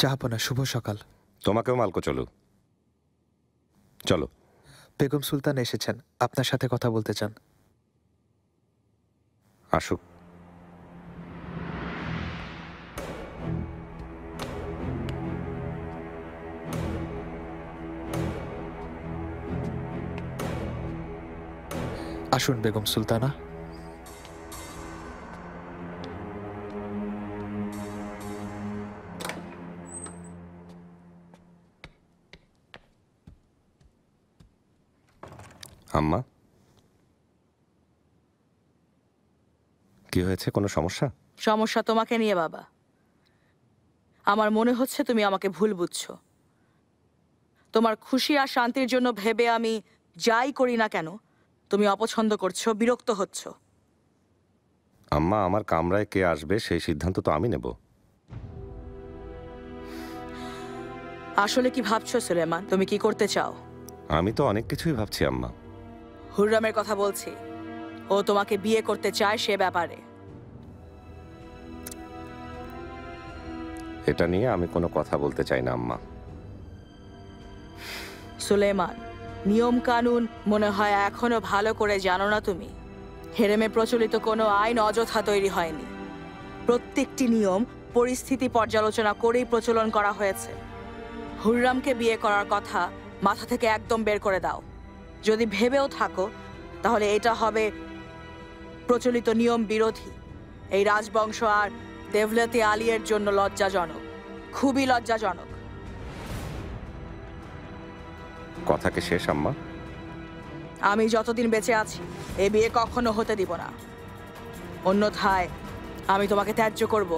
জাহাপনা, শুভ সকাল। তোমাকেও মালকো, চলো চলো। বেগম সুলতান এসেছেন, আপনার সাথে কথা বলতে চান। আসুক। আসুন বেগম সুলতানা। আম্মা, কি হয়েছে? কোনো সমস্যা? সমস্যা তোমাকে নিয়ে বাবা। আমার মনে হচ্ছে তুমি আমাকে ভুল বুঝছো। তোমার খুশি আর শান্তির জন্য ভেবে আমি যাই করি না কেন তুমি অপছন্দ করছো, বিরক্ত হচ্ছ। আম্মা, আমার কামরায় কে আসবে সেই সিদ্ধান্ত তো আমি নেব। আসলে কি ভাবছো সুলেমান? তুমি কি করতে চাও? আমি তো অনেক কিছুই ভাবছি আম্মা। হুররামের কথা বলছি। ও তোমাকে বিয়ে করতে চায়, সে ব্যাপারে। এটা নিয়ে আমি কোনো কথা বলতে চাই না আম্মা। সুলেমান, নিয়ম কানুন মনে হয় এখনো ভালো করে জানো না তুমি। হেরেমে প্রচলিত কোনো আইন অযথা তৈরি হয়নি। প্রত্যেকটি নিয়ম পরিস্থিতি পর্যালোচনা করেই প্রচলন করা হয়েছে। হুররামকে বিয়ে করার কথা মাথা থেকে একদম বের করে দাও। যদি ভেবেও থাকো তাহলে এটা হবে প্রচলিত নিয়ম বিরোধী। এই রাজবংশ আর দেভলতে আলিয়ের জন্য লজ্জাজনক, খুবই লজ্জাজনক। কথা কি শেষ আম্মা? আমি যতদিন বেঁচে আছি এ বিয়ে কখনো হতে দিব না, অন্যথায় আমি তোমাকে ত্যায্য করব।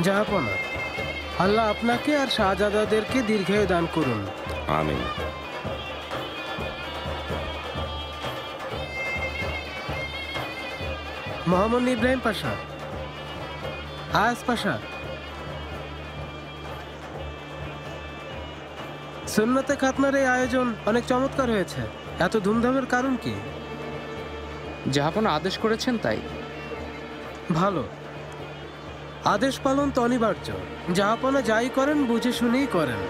জাহাপনা, আল্লাহ আপনাকে আর শাহজাদাদেরকে দীর্ঘায়ু দান করুন। আমিন। মোহাম্মদ ইব্রাহিম পাশা, আয়াজ পাশা, সুন্নতে খাতনার এই আয়োজন অনেক চমৎকার হয়েছে। এত ধুমধামের কারণ কি? জাহাপনা আদেশ করেছেন তাই। ভালো, আদেশ পালন তো অনিবার্য। জাহাপনা যাই করেন বুঝে শুনেই করেন।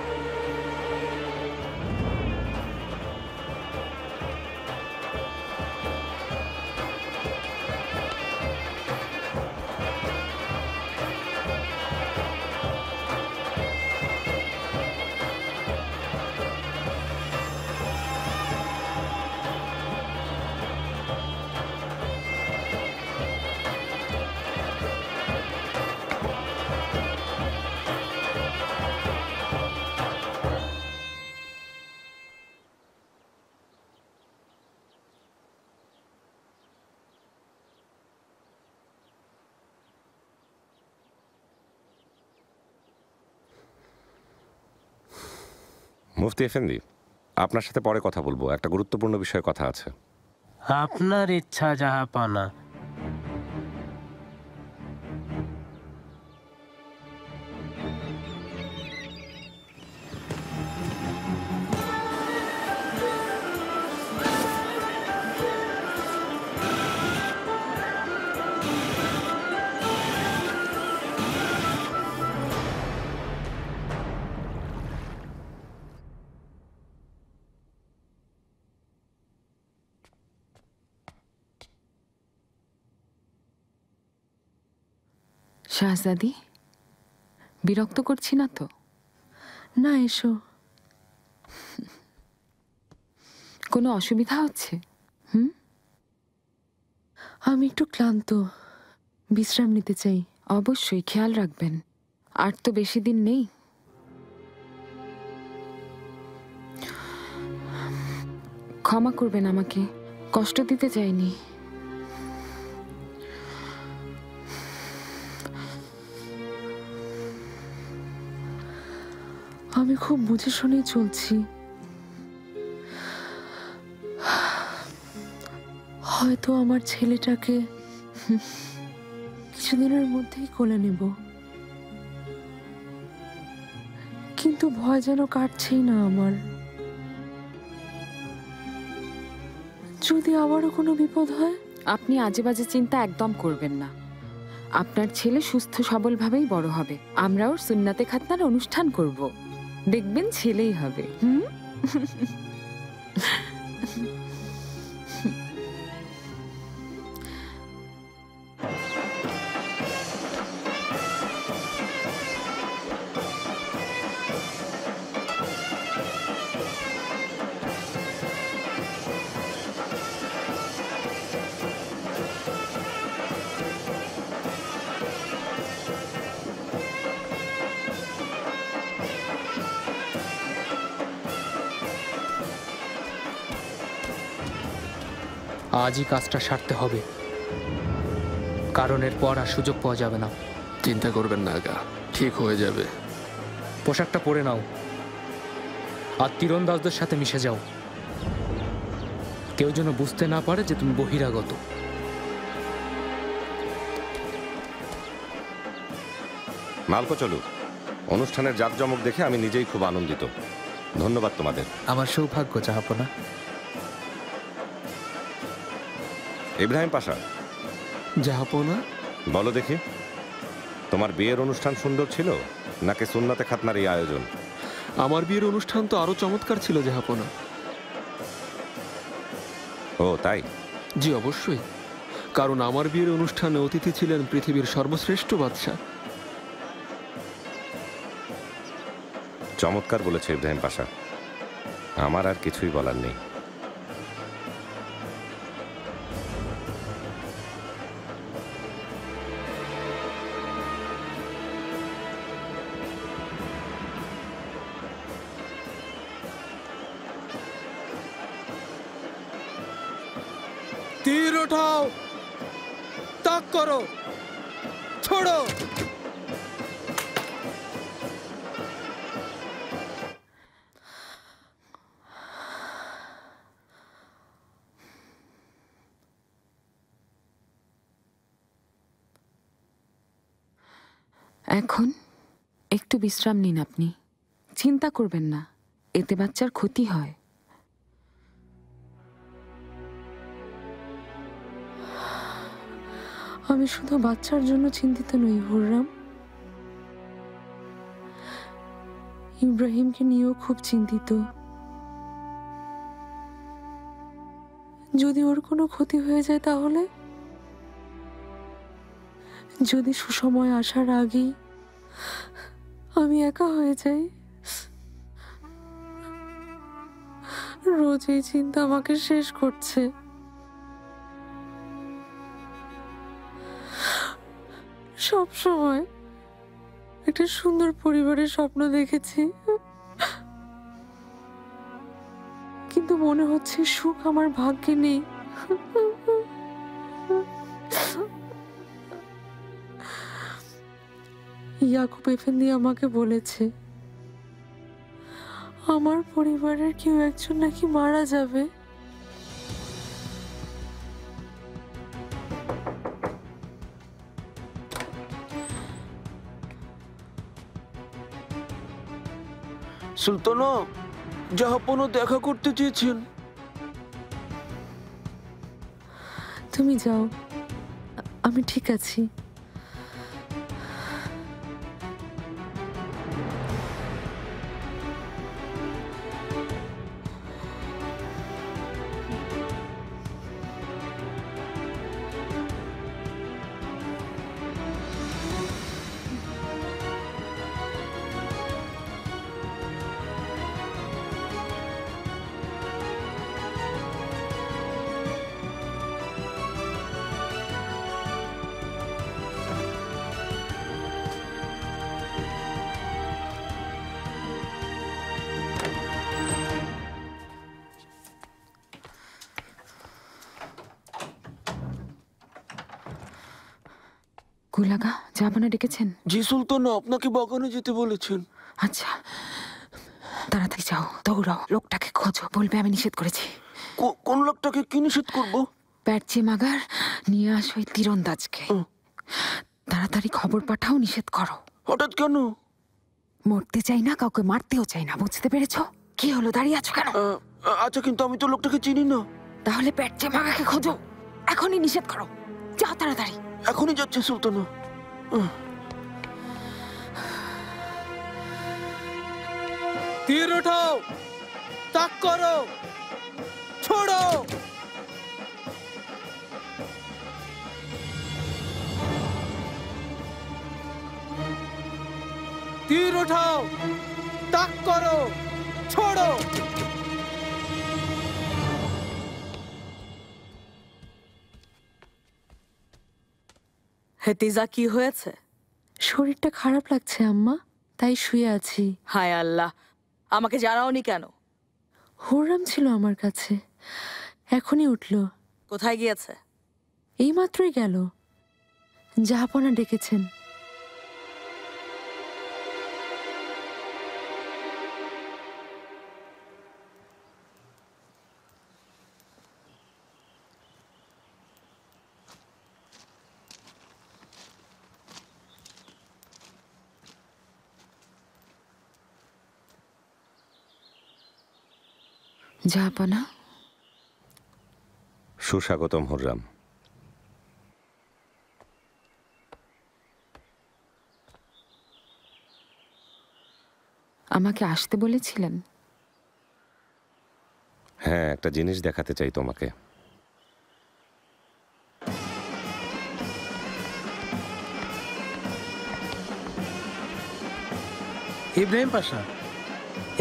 মুফতি এফেন্দি, আপনার সাথে পরে কথা বলবো, একটা গুরুত্বপূর্ণ বিষয়ে কথা আছে। আপনার ইচ্ছা জাহাপনা। শাহজাদি, বিরক্ত করছি না তো? না, এসো। কোনো অসুবিধা হচ্ছে? আমি একটু ক্লান্ত, বিশ্রাম নিতে চাই। অবশ্যই খেয়াল রাখবেন, আর তো বেশি দিন নেই। ক্ষমা করবেন আমাকে, কষ্ট দিতে চাইনি। আমি খুব বুঝে শুনেই চলছি। হয়তো আমার ছেলেটাকে কিছুদিনের মধ্যেই কোলে নেব, কিন্তু ভয় যেন কাটছেই না আমার। যদি আবারও কোনো বিপদ হয়? আপনি আজে বাজে চিন্তা একদম করবেন না। আপনার ছেলে সুস্থ সবলভাবেই বড় হবে। আমরা ওর সুন্নাতে খাতনার অনুষ্ঠান করব। দেখবেন ছেলেই হবে। আজই কাজটা সারতে হবে, কারণ এরপর আর সুযোগ পাওয়া যাবে না। চিন্তা করবেন না আগা, ঠিক হয়ে যাবে। পোশাকটা পরে নাও আর তীরন্দাজদের সাথে মিশে যাও। কেউ যেন বুঝতে না পারে যে তুমি বহিরাগত। মালকো চলু, অনুষ্ঠানের জাঁকজমক দেখে আমি নিজেই খুব আনন্দিত। ধন্যবাদ তোমাদের। আমার সৌভাগ্য জাহাপনা। ইব্রাহিম পাশা, জাহাপনা, বলো দেখি, তোমার বিয়ের অনুষ্ঠান সুন্দর ছিল নাকি সুন্নাতে খাতনার এই আয়োজন? আমার বিয়ের অনুষ্ঠান তো আরো চমৎকার ছিল জাহাপনা। ও তাই? জি অবশ্যই, কারণ আমার বিয়ের অনুষ্ঠানে অতিথি ছিলেন পৃথিবীর সর্বশ্রেষ্ঠ বাদশা। চমৎকার বলেছে ইব্রাহিম পাশা, আমার আর কিছুই বলার নেই। তীর ওঠাও, তাক করো, ছোড়ো। এখন একটু বিশ্রাম নিন আপনি। চিন্তা করবেন না, এতে বাচ্চার ক্ষতি হয়। আমি শুধু বাচ্চার জন্য চিন্তিত নই হুররাম, ইব্রাহিমকে নিয়েও খুব চিন্তিত। যদি ওর কোনো ক্ষতি হয়ে যায় তাহলে? যদি সুসময় আসার আগেই আমি একা হয়ে যাই? রোজ এই চিন্তা আমাকে শেষ করছে। সব সময় একটা সুন্দর পরিবারের স্বপ্ন দেখেছি, কিন্তু মনে হচ্ছে সুখ আমার ভাগ্যে নেই। ইয়াকুব এফেন্দি আমাকে বলেছে আমার পরিবারের কেউ একজন নাকি মারা যাবে। সুলতানা, জাহাপনা দেখা করতে চেয়েছেন। তুমি যাও, আমি ঠিক আছি। কুলাগা জাহাপনা ডেকেছেন? জি সুলতানা, আপনাকে বাগানে যেতে বলেছেন। আচ্ছা, তাড়াতাড়ি যাও, দৌড়াও, লোকটাকে খোঁজো, বলবে আমি নিষেধ করেছি। কোন লোকটাকে কি নিষেধ করবো? প্যারচে মাগার নিয়ে আসো ওই তীরন্দাজকে। তাড়াতাড়ি খবর পাঠাও, নিষেধ করো। হঠাৎ কেন? মরতে চাই না, কাউকে মারতেও চাই না, বুঝতে পেরেছো? কি হলো, দাঁড়িয়ে আছো কেন? আচ্ছা, কিন্তু আমি তো লোকটাকে চিনি না। তাহলে প্যারচে মাগাকে খোঁজো, এখনই নিষেধ করো, যাও তাড়াতাড়ি। এখনই যাচ্ছে সুলতানা। তীর উঠাও, তাক করো, ছোড়ো। তীর উঠাও, তাক করো, ছোড়ো। হেতিজা, কি হয়েছে? শরীরটা খারাপ লাগছে আম্মা, তাই শুয়ে আছি। হায় আল্লাহ, আমাকে জানাওনি কেন? হুররাম ছিল আমার কাছে, এখনই উঠলো। কোথায় গিয়েছে? এইমাত্রই গেল। জাহাপনা ডেকেছেন। জাহাপনা, সুস্বাগতম হুররাম। আমাকে আসতে বলেছিলেন? হ্যাঁ, একটা জিনিস দেখাতে চাই তোমাকে। ইব্রাহিম পাশা,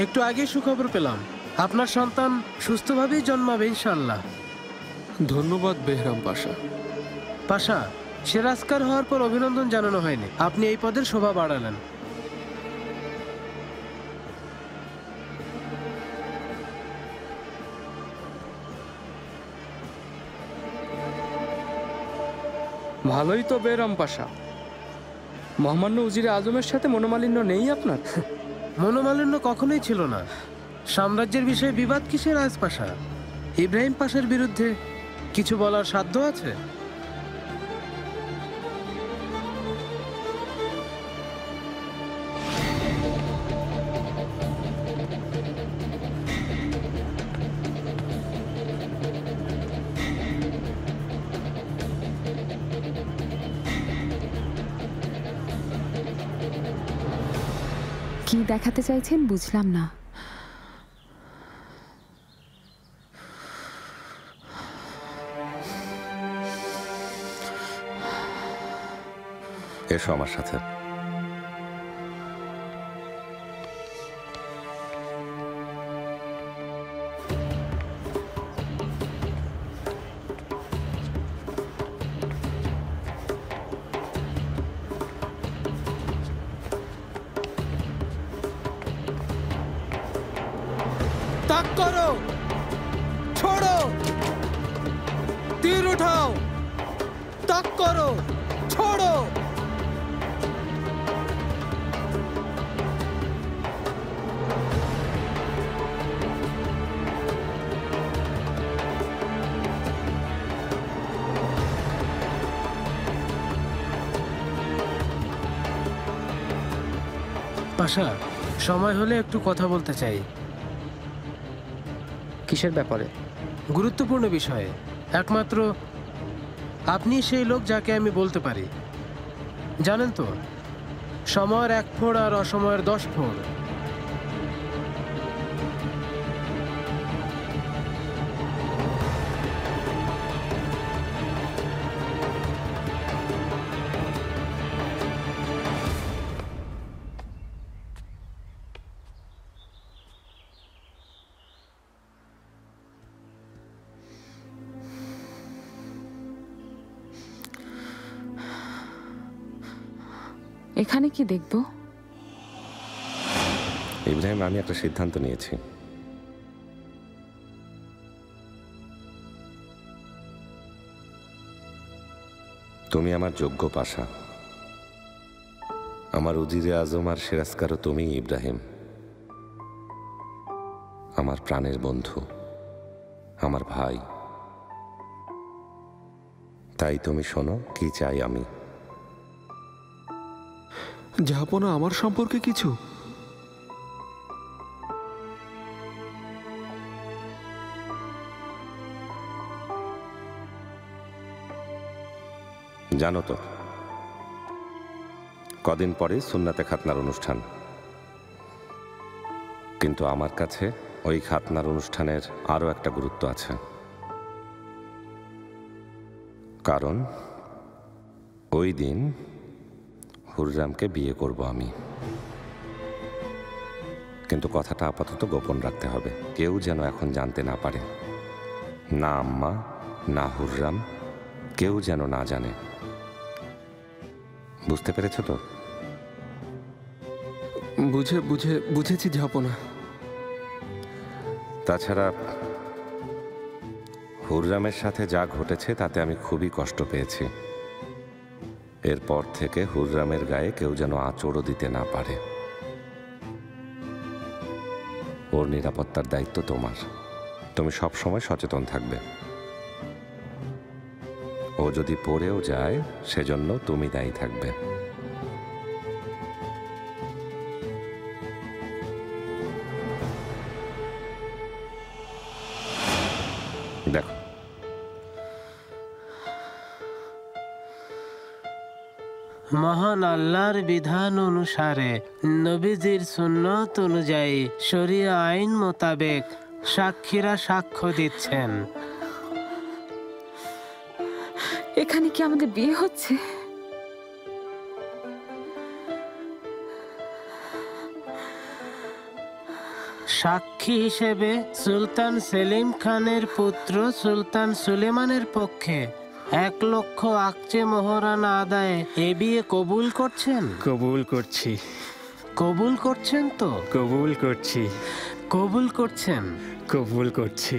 একটু আগে সুখবর পেলাম, আপনার সন্তান সুস্থভাবেই জন্মাবে ইনশাল্লাহ। ধন্যবাদ বেহরাম পাশা। পাশা, সেরাজকার হওয়ার পর অভিনন্দন জানানো হয়নি, আপনি এই পদের শোভা বাড়ালেন। ভালোই তো বেহরাম পাশা। মহামান্য উজিরে আজমের সাথে মনোমালিন্য নেই আপনার? মনোমালিন্য কখনোই ছিল না। সাম্রাজ্যের বিষয়ে বিবাদ কিসের আজ পাশা? ইব্রাহিম পাশার বিরুদ্ধে কিছু বলার সাধ্য আছে? কি দেখাতে চাইছেন বুঝলাম না। এসো আমার সাথে। তাক করো, ছোড়ো, তীর উঠাও, তাক করো, ছোড়ো। পাশা, সময় হলে একটু কথা বলতে চাই। কিসের ব্যাপারে? গুরুত্বপূর্ণ বিষয়ে। একমাত্র আপনি সেই লোক যাকে আমি বলতে পারি। জানেন তো, সময়ের 1 ফোঁড় আর অসময়ের 10 ফোঁড়। এখানে কি দেখবো? ইব্রাহিম, আমি একটা সিদ্ধান্ত নিয়েছি। তুমি আমার যোগ্য পাশা। আমার উজিরে আজম আর সিরাজকারও তুমি ইব্রাহিম, আমার প্রাণের বন্ধু, আমার ভাই। তাই তুমি শোনো কি চাই আমি। জাহাপনা আমার সম্পর্কে কিছু? জানো তো, কদিন পরে সুন্নাতে খাতনার অনুষ্ঠান, কিন্তু আমার কাছে ওই খাতনার অনুষ্ঠানের আরও একটা গুরুত্ব আছে। কারণ ওই দিন হুররামকে বিয়ে করব আমি। কিন্তু কথাটা আপাতত গোপন রাখতে হবে, কেউ যেন এখন জানতে না পারে। না আম্মা, না হুররাম, কেউ যেন না জানে। বুঝতে পেরেছো তো? বুঝেছি জাহাপনা। তাছাড়া হুররামের সাথে যা ঘটেছে তাতে আমি খুবই কষ্ট পেয়েছি। এরপর থেকে হুররামের গায়ে কেউ যেন আঁচড়ও দিতে না পারে। ওর নিরাপত্তার দায়িত্ব তোমার। তুমি সব সময় সচেতন থাকবে। ও যদি পড়েও যায় সেজন্য তুমি দায়ী থাকবে। দেখো, মহান আল্লাহর বিধান অনুসারে নবীজির সুন্নত অনুযায়ী শরিয়া আইন মোতাবেক সাক্ষীরা সাক্ষ্য দিচ্ছেন। এখানে কি আমাদের বিয়ে হচ্ছে? সাক্ষী হিসেবে সুলতান সেলিম খানের পুত্র সুলতান সুলেমানের পক্ষে 1 লক্ষ আকচে মোহরানা আদায়ে এ বিয়ে কবুল করছেন? কবুল করছি। কবুল করছেন তো? কবুল করছি। কবুল করছেন? কবুল করছি।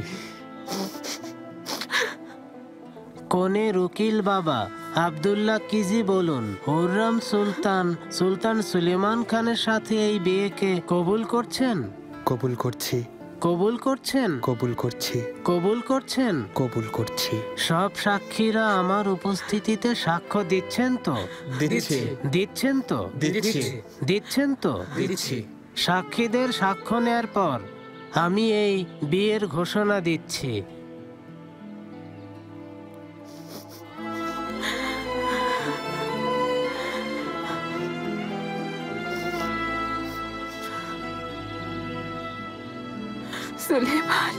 কনের উকিল বাবা আব্দুল্লাহ কিজি বলুন, হুররাম সুলতান সুলেমান খানের সাথে এই বিয়েকে কবুল করছেন? কবুল করছি। কবুল করছেন? কবুল করছি। কবুল করছেন? কবুল করছি। সব সাক্ষীরা আমার উপস্থিতিতে সাক্ষ্য দিচ্ছেন তো? দিচ্ছি। দিচ্ছেন তো? দিচ্ছি। দিচ্ছেন তো? দিচ্ছি। সাক্ষীদের সাক্ষ্য নেয়ার পর আমি এই বিয়ের ঘোষণা দিচ্ছি। সুলেমান,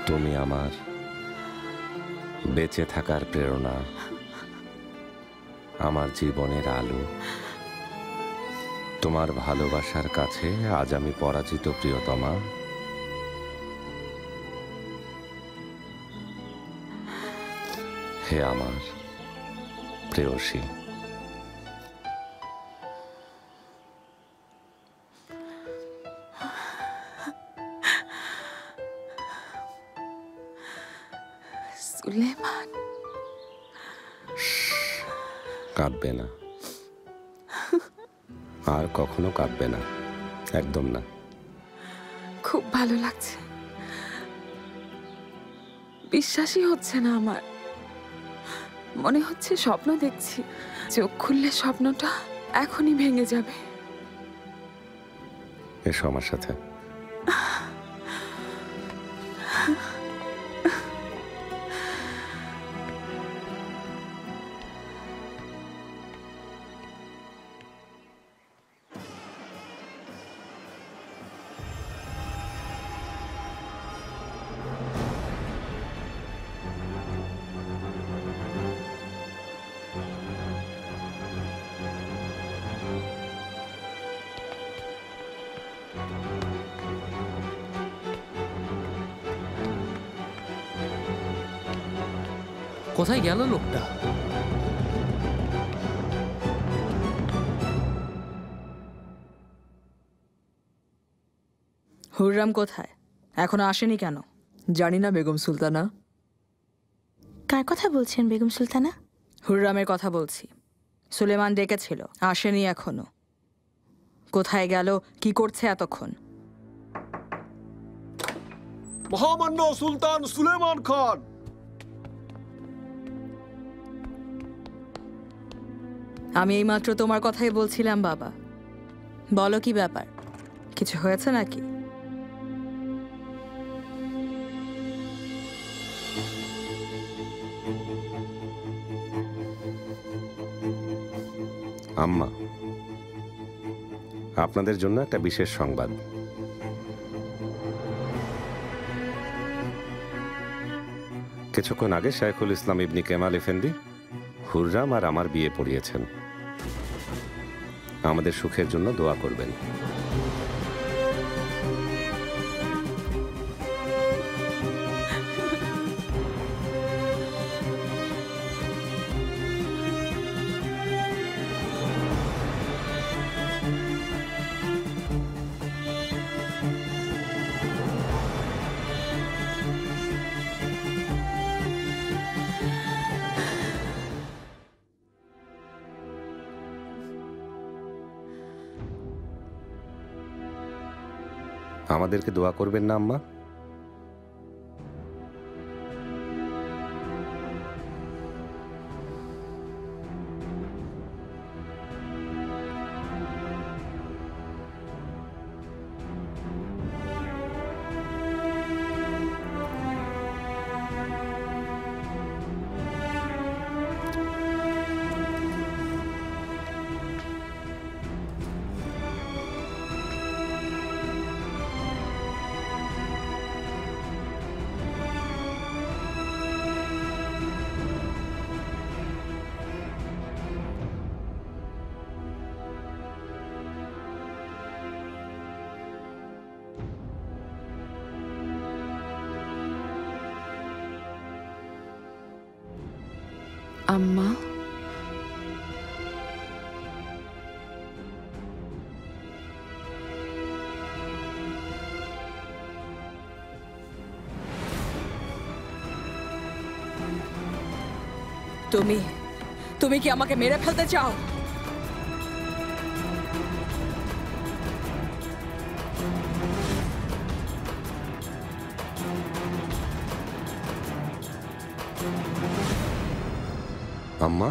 তুমি আমার বেঁচে থাকার প্রেরণা, আমার জীবনের আলো। তোমার ভালোবাসার কাছে আজ আমি পরাজিত প্রিয়তমা। হে আমার প্রেয়সী। সুলেমান, কাঁদবে না, আর কখনো কাঁদবে না, একদম না। খুব ভালো লাগছে। বিশ্বাসই হচ্ছে না আমার। মনে হচ্ছে স্বপ্ন দেখছি। চোখ খুললে স্বপ্নটা এখনই ভেঙে যাবে। এসো আমার সাথে। কোথায় গেল লোকটা? হুররাম কোথায়? এখনো আসেনি কেন? জানি না বেগম সুলতানা। কার কথা বলছেন বেগম সুলতানা? হুররামের কথা বলছি। সুলেমান ডেকেছিল, আসেনি এখনো। কোথায় গেল, কি করছে এতক্ষণ? মহামান্য সুলতান সুলেমান খান। আমি এইমাত্র তোমার কথাই বলছিলাম বাবা। বলো কি ব্যাপার, কিছু হয়েছে নাকি? আম্মা, আপনাদের জন্য একটা বিশেষ সংবাদ। কিছুক্ষণ আগে শাইখুল ইসলাম ইবনি কেমাল এফেন্দি হুররাম আর আমার বিয়ে পড়িয়েছেন। আমাদের সুখের জন্য দোয়া করবেন। আমাদেরকে দোয়া করবেন না আম্মা? আম্মা, তুমি কি আমাকে মেরে ফেলতে চাও? আম্মা,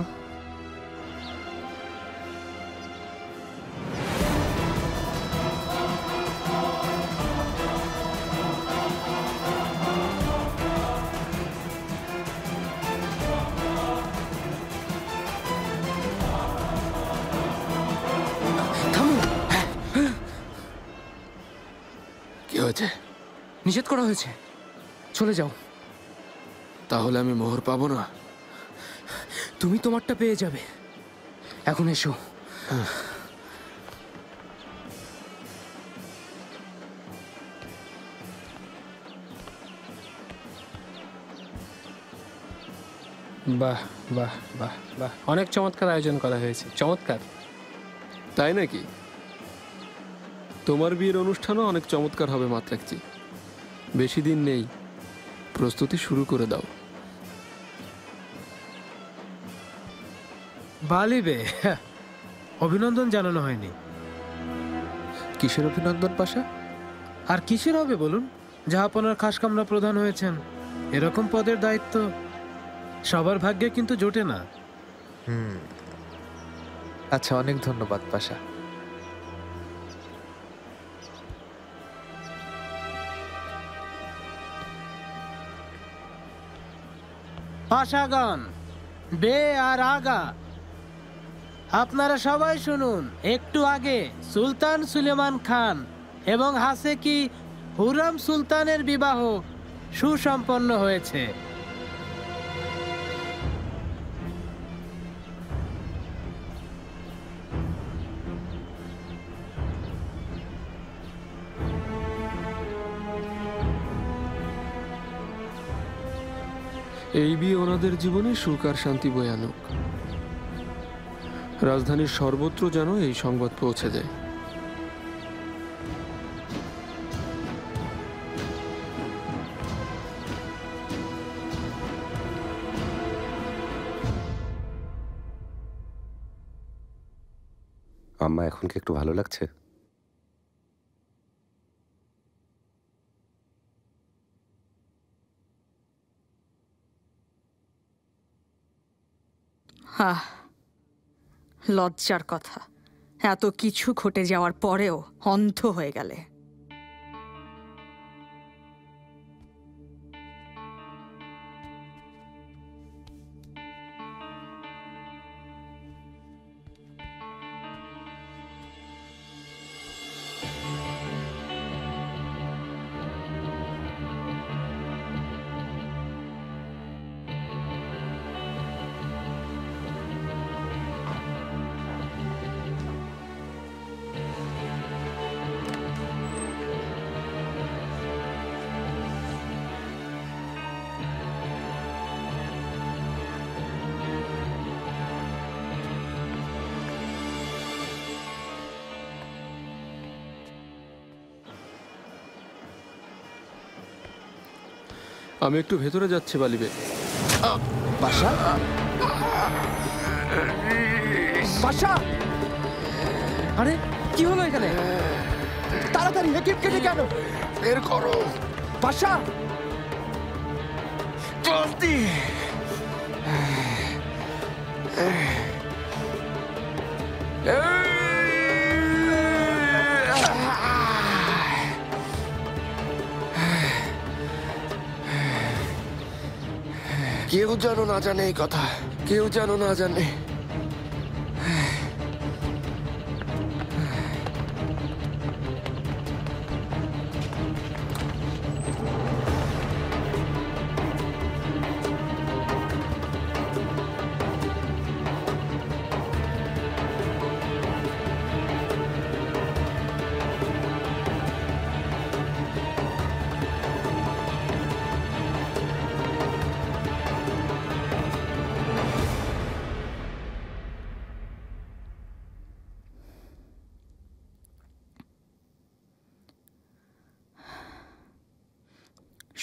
কি হয়েছে? নিষেধ করা হয়েছে, চলে যাও। তাহলে আমি মোহর পাবো না? তুমি তোমারটা পেয়ে যাবে, এখন এসো। বাহ বাহ বাহ বাহ, অনেক চমৎকার আয়োজন করা হয়েছে, চমৎকার। তাই নাকি? তোমার বিয়ের অনুষ্ঠানও অনেক চমৎকার হবে মাত্রাকচি। বেশি দিন নেই, প্রস্তুতি শুরু করে দাও। বালিবে, অভিনন্দন জানানো হয়নি। কিসের অভিনন্দন পাশা? আর কিসের হবে বলুন? জাহাপনার খাসকামরা প্রধান হয়েছেন, এরকম পদের দায়িত্ব সবার ভাগ্যে কিন্তু জোটে না। আচ্ছা, অনেক ধন্যবাদ পাশা। পাশাগণ, বে আর আগা, আপনারা সবাই শুনুন। একটু আগে সুলতান সুলেমান খান এবং হাসেকি হুররাম সুলতানের বিবাহ সুসম্পন্ন হয়েছে। এই বিয়ে ওনাদের জীবনে সুখ আর শান্তি বয়ে আনুক। রাজধানীর সর্বত্র যেন এই সংবাদ পৌঁছে যায়। আম্মা এখন কি একটু ভালো লাগছে? হ্যাঁ, লজ্জার কথা, এত কিছু ঘটে যাওয়ার পরেও অন্ধ হয়ে গেলে। আমি একটু ভেতরে যাচ্ছি বালিবে। বাসা, বাসা, আরে কি হলো এখানে? তাড়াতাড়ি হেকিম কেটে কেন বের করো। বাসা, জলদি। কেউ যেন না জানে এই কথা, কেউ যেন না জানে।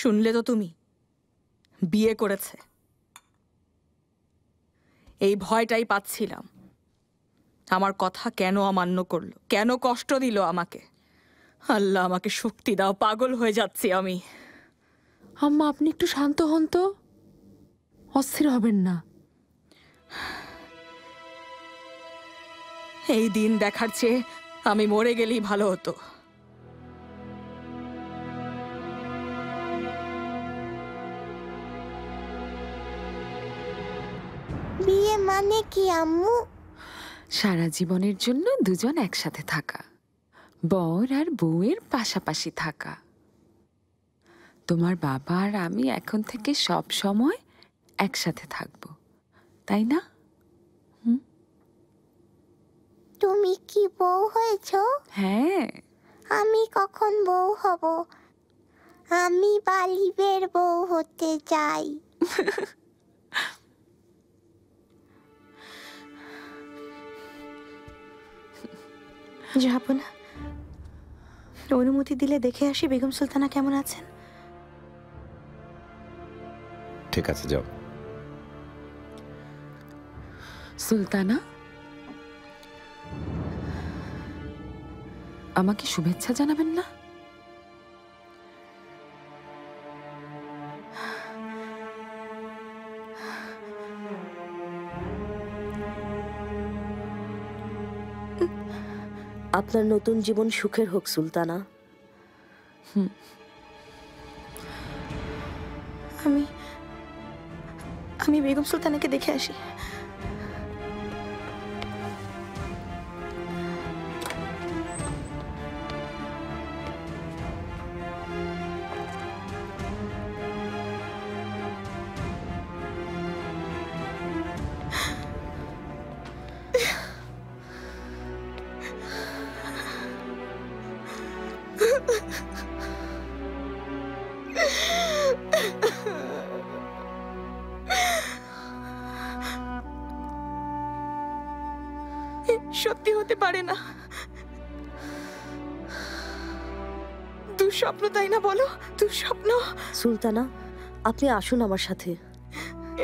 শুনলে তো তুমি, বিয়ে করেছে। এই ভয়টাই পাচ্ছিলাম, আমার কথা কেন অমান্য করলো, কেন কষ্ট দিল আমাকে। আল্লাহ আমাকে শক্তি দাও, পাগল হয়ে যাচ্ছি আমি। আম্মা, আপনি একটু শান্ত হন তো, অস্থির হবেন না। এই দিন দেখার চেয়ে আমি মরে গেলেই ভালো হতো। বিয়ে মানে কি আম্মু? সারা জীবনের জন্য দুজন একসাথে থাকা, বর আর বউয়ের পাশাপাশি থাকা। তোমার বাবা আর আমি এখন থেকে সব সময় একসাথে থাকবো, তাই না? তুমি কি বউ হয়েছো? হ্যাঁ। আমি কখন বউ হব? আমি বালিবের বউ হতে চাই। যাবো না, অনুমতি দিলে দেখে আসি বেগম সুলতানা কেমন আছেন। ঠিক আছে, যাও। সুলতানা, আমাকে শুভেচ্ছা জানাবেন না? আপনার নতুন জীবন সুখের হোক সুলতানা। আমি বেগম সুলতানাকে দেখে আসি। সত্যি হতে পারে না, দুঃস্বপ্ন, তাই না? বলো, দুঃস্বপ্ন। সুলতানা, আপনি আসুন আমার সাথে।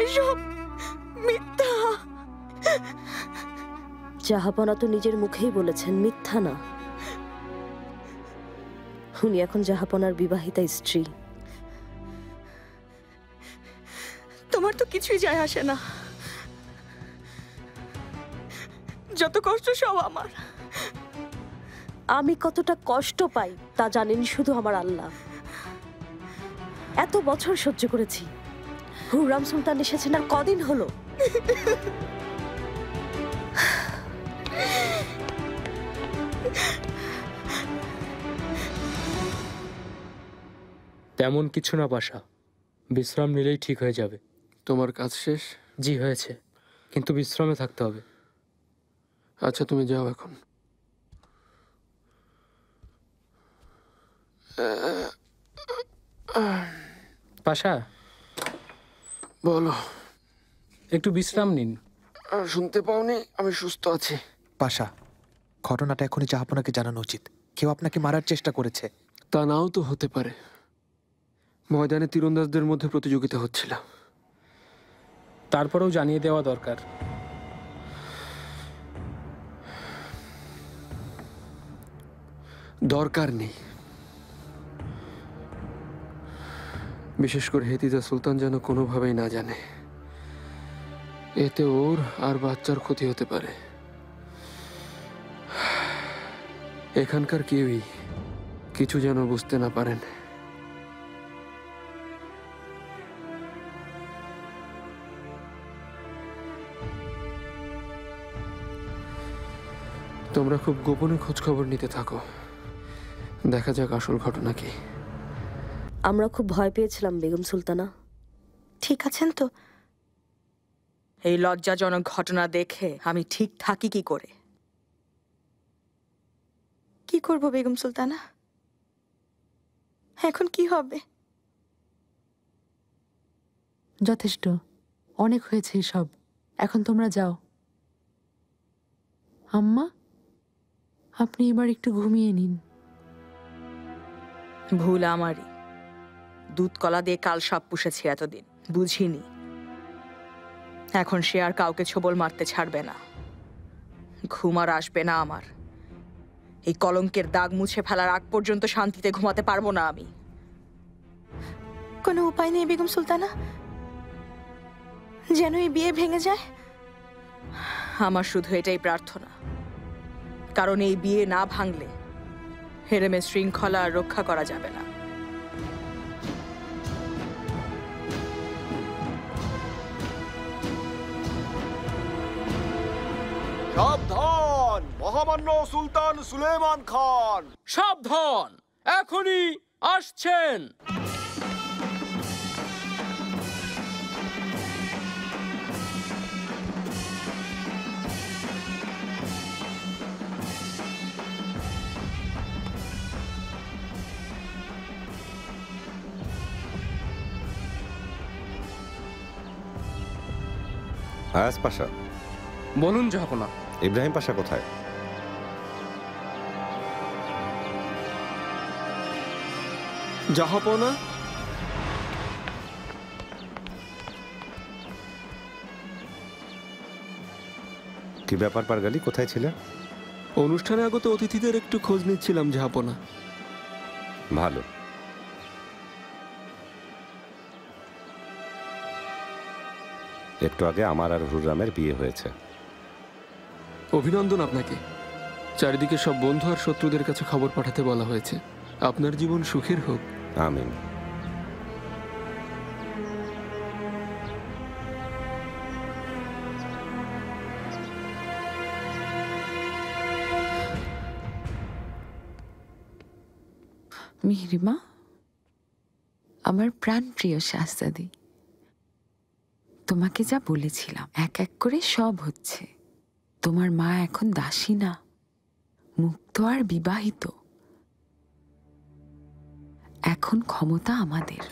এসব মিথ্যা। জাহাপনা তো নিজের মুখেই বলেছেন, মিথ্যা না। উনি এখন জাহাপনার বিবাহিতা স্ত্রী। তোমার তো কিছুই যায় আসে না, যত কষ্ট সব আমার। আমি কতটা কষ্ট পাই তা জানেন শুধু আমার আল্লাহ। এত বছর সহ্য করেছি। হুররাম সুলতান এসেছেন আর কদিন হলো। তেমন কিছু না পাশা, বিশ্রাম নিলেই ঠিক হয়ে যাবে। তোমার কাজ শেষ? জি হয়েছে, কিন্তু বিশ্রামে থাকতে হবে। আচ্ছা, তুমি যাও এখন। পাশা, বলো। একটু বিশ্রাম নিন। শুনতে পাওনি? আমি সুস্থ আছি। পাশা, ঘটনাটা এখনই জাহাপনাকে জানানো উচিত। কেউ আপনাকে মারার চেষ্টা করেছে। তা নাও তো হতে পারে। ময়দানে তীরন্দাজদের মধ্যে প্রতিযোগিতা হচ্ছিল। তারপরেও জানিয়ে দেওয়া দরকার। দরকার নেই। বিশেষ করে হেতিজা সুলতান যেন কোনোভাবেই না জানে। এতে ওর আর বাচ্চার ক্ষতি হতে পারে। এখানকার কেউই কিছু যেন বুঝতে না পারেন। তোমরা খুব গোপনে খোঁজ খবর নিতে থাকো। দেখা যাক আসল ঘটনা কি। আমরা খুব ভয় পেয়েছিলাম বেগম সুলতানা। ঠিক আছেন তো? এই লজ্জাজনক ঘটনা দেখে আমি ঠিক থাকি কি করে? কি করব বেগম সুলতানা? এখন কি হবে? যথেষ্ট, অনেক হয়েছে সব। এখন তোমরা যাও। আম্মা, আপনি এবার একটু ঘুমিয়ে নিন। ভুল আমারই। দুধ কলা দিয়ে কাল সাপ পুষেছি এতদিন, বুঝিনি। এখন সে আর কাউকে ছোবল মারতে ছাড়বে না। ঘুম আর আসবে না আমার। এই কলঙ্কের দাগ মুছে ফেলার আগ পর্যন্ত শান্তিতে ঘুমাতে পারবো না আমি। কোনো উপায় নেই বেগম সুলতানা? যেন এই বিয়ে ভেঙে যায়। আমার শুধু এটাই প্রার্থনা, কারণ এই বিয়ে না ভাঙলে হেরেমের শৃঙ্খলা আর রক্ষা করা যাবে না। সাবধান, মহামান্য সুলতান সুলেমান খান! সাবধান, এখনই আসছেন। আয়াজ পাশা। বলুন জাহাপনা। ইব্রাহিম পাশা কোথায়? জাহাপনা, কি ব্যাপার পারগালি, কোথায় ছিলে? অনুষ্ঠানে আগত অতিথিদের একটু খোঁজ নিচ্ছিলাম জাহাপনা। ভালো। একটু আগে আমার আর হুররামের বিয়ে হয়েছে। অভিনন্দন আপনাকে। চারিদিকে সব বন্ধু আর শত্রুদের কাছে খবর পাঠাতে বলা হয়েছে। আপনার জীবন সুখের হোক। আমিন। মিহরিমা, আমার প্রাণ প্রিয় শাহজাদি, তোমাকে যা বলেছিলাম এক এক করে সব হচ্ছে। তোমার মা এখন দাসী না, মুক্ত আর বিবাহিত। এখন ক্ষমতা আমাদের।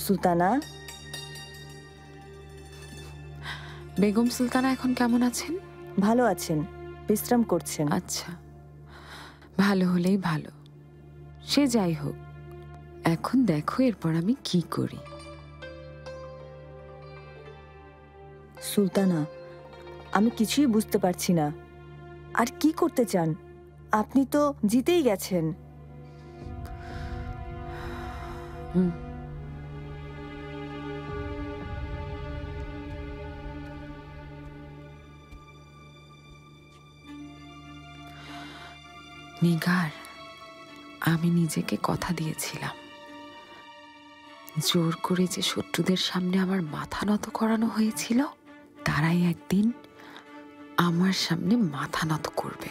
সুলতানা, বেগম সুলতানা এখন কেমন আছেন? ভালো আছেন, বিশ্রাম করছেন। আচ্ছা, ভালো হলেই ভালো। সে যাই হোক, এখন দেখো এরপর আমি কি করি। সুলতানা, আমি কিছুই বুঝতে পারছি না। আর কি করতে চান? আপনি তো জিতেই গেছেন। নিগার, আমি নিজেকে কথা দিয়েছিলাম, জোর করে যে শত্রুদের সামনে আমার মাথা নত করানো হয়েছিল, তারাই একদিন আমার সামনে মাথা নত করবে।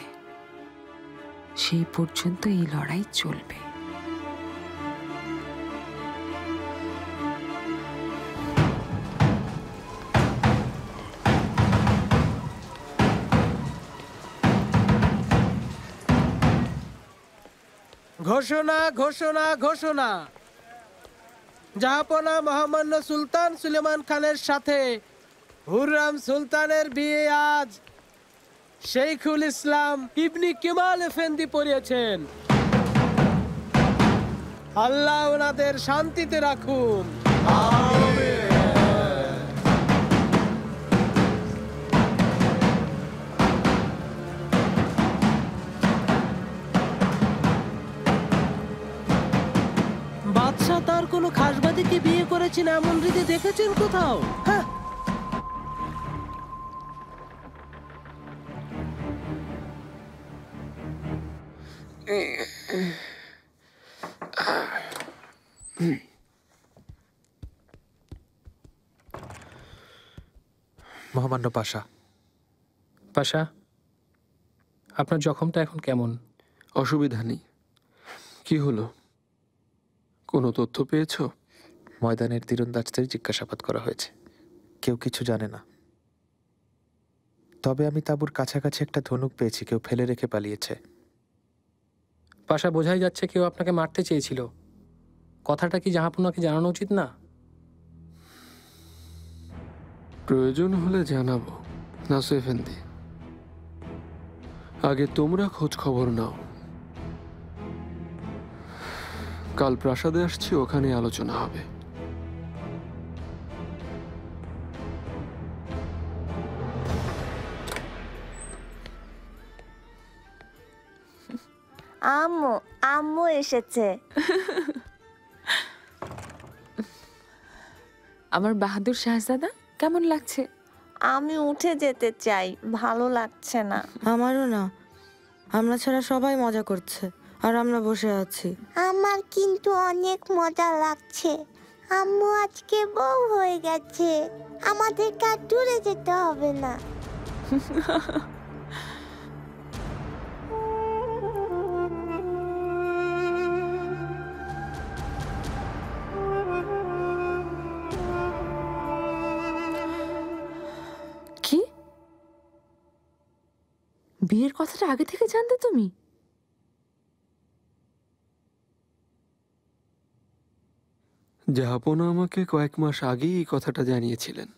সেই পর্যন্ত এই লড়াই চলবে। ঘোষণা ঘোষণা ঘোষণা! জাহাপনা মহামান্য সুলতান সুলেমান খানের সাথে হুররাম সুলতানের বিয়ে আজ শেখুল ইসলাম ইবনি কেমাল এফেন্দি পড়িয়েছেন। আল্লাহ ওনাদের শান্তিতে রাখুন। বাদশাহ তার কোনো খাসবাদীকে বিয়ে করেছেন এমন রীতি দেখেছেন কোথাও? হ্যাঁ, মহামান্য পাশা। পাশা, আপনার জখমটা এখন কেমন? অসুবিধা নেই। কি হলো, কোনো তথ্য পেয়েছো? ময়দানের তীরন্দাজদের জিজ্ঞাসাবাদ করা হয়েছে, কেউ কিছু জানে না। তবে আমি তাঁবুর কাছাকাছি একটা ধনুক পেয়েছি, কেউ ফেলে রেখে পালিয়েছে। পাশা, বোঝাই যাচ্ছে কেউ আপনাকে মারতে চেয়েছিল। কথাটা কি জাহাপনাকে জানানো উচিত না? প্রয়োজন হলে জানাবো নাসু এফেন্দি। আগে তোমরা খোঁজ খবর নাও। কাল প্রাসাদে আসছি, ওখানে আলোচনা হবে। আম্মু, আম্মু এসেছে। আমার বাহাদুর শাহজাদা কেমন লাগছে? আমি উঠে যেতে চাই, ভালো লাগছে না। আমারও না। আমরা ছাড়া সবাই মজা করছে আর আমরা বসে আছি। আমার কিন্তু অনেক মজা লাগছে। আম্মু আজকে বউ হয়ে গেছে, আমাদেরকে আর দূরে যেতে হবে না। কি? বিয়ের কথাটা আগে থেকে জানতে তুমি? জাহাপনা আমাকে কয়েক মাস আগেই এই কথাটা জানিয়েছিলেন।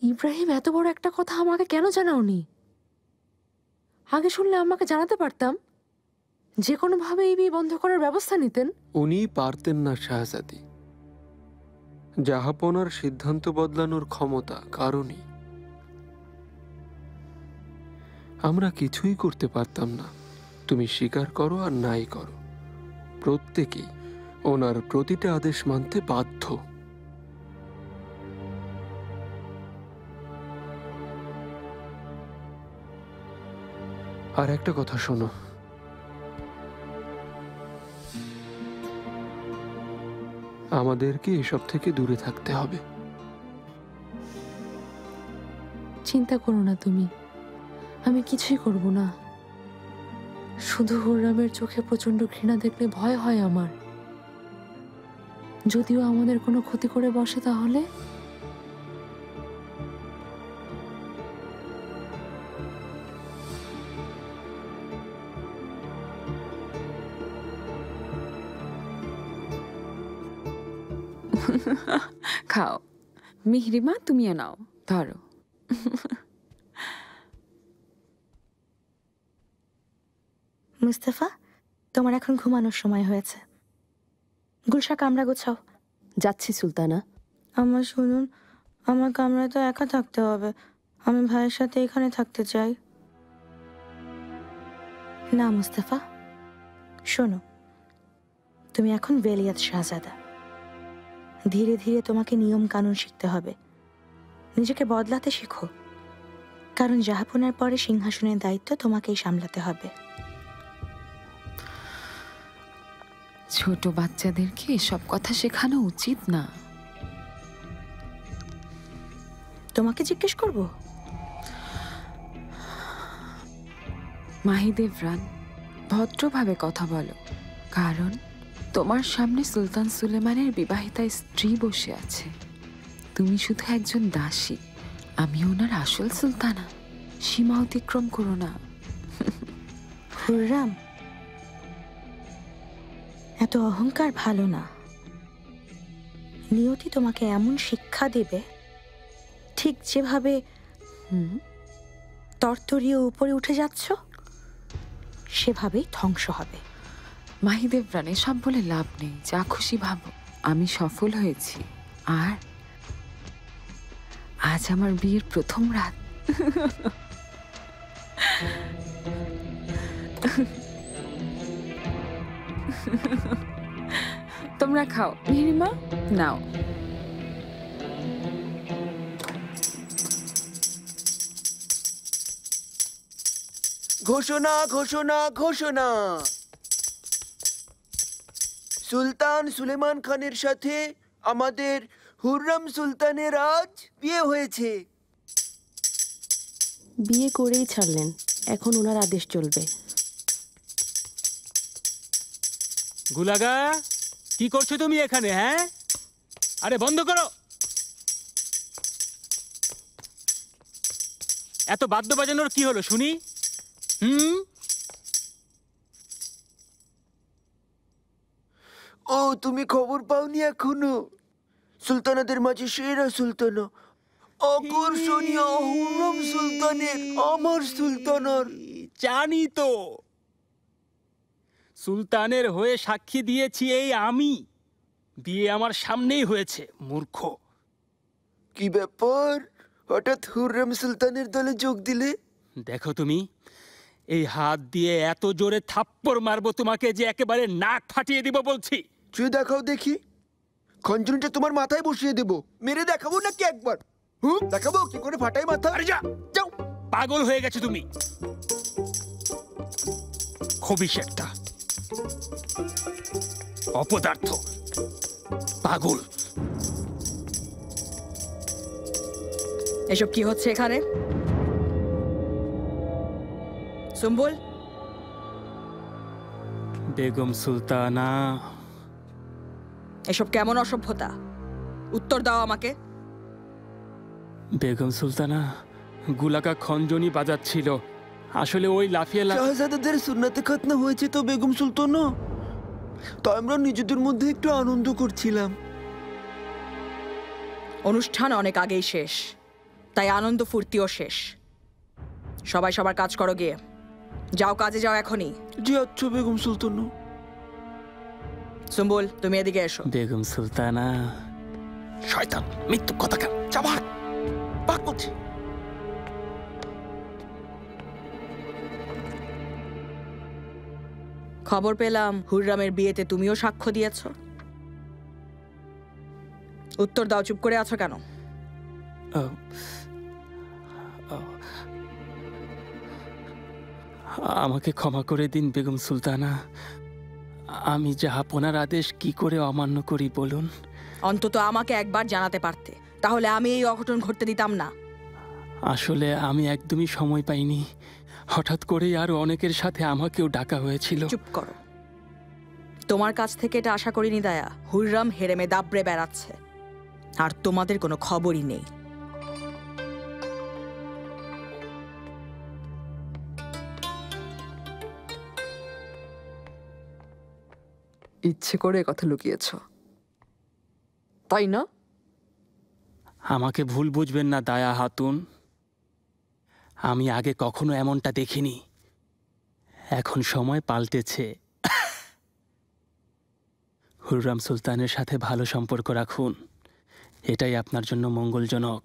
ইব্রাহিম, এত বড় একটা কথা আমাকে কেন জানাওনি? আগে শুনলে আমাকে জানাতে পারতাম। যে কোনোভাবে এই বিয়ে বন্ধ করার ব্যবস্থা নিতেন। উনি পারতেন না শাহজাদি। জাহাপনার সিদ্ধান্ত বদলানোর ক্ষমতা কারণই আমরা কিছুই করতে পারতাম না। তুমি স্বীকার করো আর নাই করো, প্রত্যেকেই ওনার প্রতিটা আদেশ মানতে বাধ্য। আর একটা কথা শোনো, আমাদেরকে এসব থেকে দূরে থাকতে হবে। চিন্তা করো না তুমি, আমি কিছুই করব না। শুধু হুররামের চোখে প্রচন্ড ঘৃণা দেখলে ভয় হয় আমার। যদিও আমাদের কোনো ক্ষতি করে বসে তাহলে? খাও মিহরিমা, তুমিও নাও, ধরো। মুস্তাফা, তোমার এখন ঘুমানোর সময় হয়েছে। গুলশা, কামরা গোছাও। যাচ্ছি সুলতানা। আমার শুনুন, আমার কামরায় তো একা থাকতে হবে। আমি ভাইয়ের সাথে এখানে থাকতে চাই। না মুস্তাফা, শোনো, তুমি এখন ওয়েলিয়াত শাহজাদা। ধীরে ধীরে তোমাকে নিয়ম কানুন শিখতে হবে, নিজেকে বদলাতে শেখো, কারণ জাহাপনার পরে সিংহাসনের দায়িত্ব তোমাকেই সামলাতে হবে। ছোট বাচ্চাদেরকে এসব কথা শেখানো উচিত না। তোমাকে জিজ্ঞেস করব? মাহিদেবরান, ভদ্রভাবে কথা বলো, কারণ তোমার সামনে সুলতান সুলেমানের বিবাহিতা স্ত্রী বসে আছে। তুমি শুধু একজন দাসী, আমি ওনার আসল সুলতানা। সীমা অতিক্রম করো না। হুররাম, এত অহংকার ভালো না। নিয়তি তোমাকে এমন শিক্ষা দেবে, ঠিক যেভাবে তরতরিয়ে উপরে উঠে যাচ্ছ সেভাবেই ধ্বংস হবে। মাহিদেবরান, এসব বলে লাভ নেই, যা খুশি ভাবো। আমি সফল হয়েছি, আর আজ আমার বিয়ের প্রথম রাত। তোমরা খাও। মিহিরিমা, নাও। ঘোষণা ঘোষণা ঘোষণা! সুলতান সুলেমান খানের সাথে আমাদের হুররাম সুলতানের আজ বিয়ে হয়েছে। বিয়ে করেই ছাড়লেন, এখন ওনার আদেশ চলবে। গুলাগা, কি করছো তুমি এখানে? হ্যাঁ, আরে বন্ধ করো। এত বাদ্য বাজানোর কি হলো শুনি? ও, তুমি খবর পাওনি এখনো? সুলতানাদের মাঝে সেরা সুলতানা, আকর্ষণীয় হুররাম সুলতানের, আমার সুলতানার। জানি তো, সুলতানের হয়ে সাক্ষী দিয়েছি এই আমি। বিয়ে আমার সামনেই হয়েছে, মূর্খ। কি ব্যাপার, হঠাৎ হুররাম সুলতানের দলে যোগ দিলে? দেখো তুমি, এই হাত দিয়ে এত জোরে থাপ্পড় মারবো তোমাকে যে একেবারে নাক ফাটিয়ে দিব বলছি। তুই দেখাও দেখি, খঞ্জনিটা তোমার মাথায় বসিয়ে দেবো। মেরে দেখাবো নাকি একবার? দেখাবো কি করে ফাটাই মাথা। আরে যা, যাও, পাগল হয়ে গেছে তুমি। খবিশ একটা, অপদার্থ, পাগল। এসব কি হচ্ছে এখানে? সুম্বুল, বেগম সুলতানা, এসব কেমন অসভ্যতা? উত্তর দাও আমাকে। বেগম সুলতানা, গুলাকা খঞ্জনি বাজাচ্ছিল, আসলে ওই লাফিয়ে শাহজাদাদের সুন্নাতে খাতনা হয়েছে তো বেগম সুলতানা, তাই আমরা নিজেদের মধ্যে একটু আনন্দ করছিলাম। অনুষ্ঠান অনেক আগেই শেষ, তাই আনন্দ ফুর্তিও শেষ। সবাই সবার কাজ করো গিয়ে। যাও, কাজে যাও এখনই। জি আচ্ছা বেগম সুলতানা। সুম্বুল, তুমি এদিকে এসো। বেগম সুলতানা, শয়তান, মৃত্যু কথা কেন? যাবার পাক করছি। খবর পেলাম হুররামের বিয়েতে তুমিও সাক্ষ্য দিয়েছ। উত্তর দাও, চুপ করে আছো কেন? আমাকে ক্ষমা করে দিন বেগম সুলতানা, আমি জাহাপনার আদেশ কি করে অমান্য করি বলুন? অন্তত আমাকে একবার জানাতে পারতে, তাহলে আমি এই অঘটন ঘটতে দিতাম না। আসলে আমি একদমই সময় পাইনি, হঠাৎ করেই আরো অনেকের সাথে আমাকেও ডাকা হয়েছিল। চুপ করো, তোমার কাছ থেকে এটা আশা করিনি দায়া। হুররাম হেরেমে দাবড়ে বেড়াচ্ছে, আর তোমাদের কোনো খবরই নেই। ইচ্ছে করে কথা লুকিয়েছ, তাই না? আমাকে ভুল বুঝবেন না দায়া হাতুন, আমি আগে কখনো এমনটা দেখিনি। এখন সময় পাল্টেছে। হুররাম সুলতানের সাথে ভালো সম্পর্ক রাখুন, এটাই আপনার জন্য মঙ্গলজনক।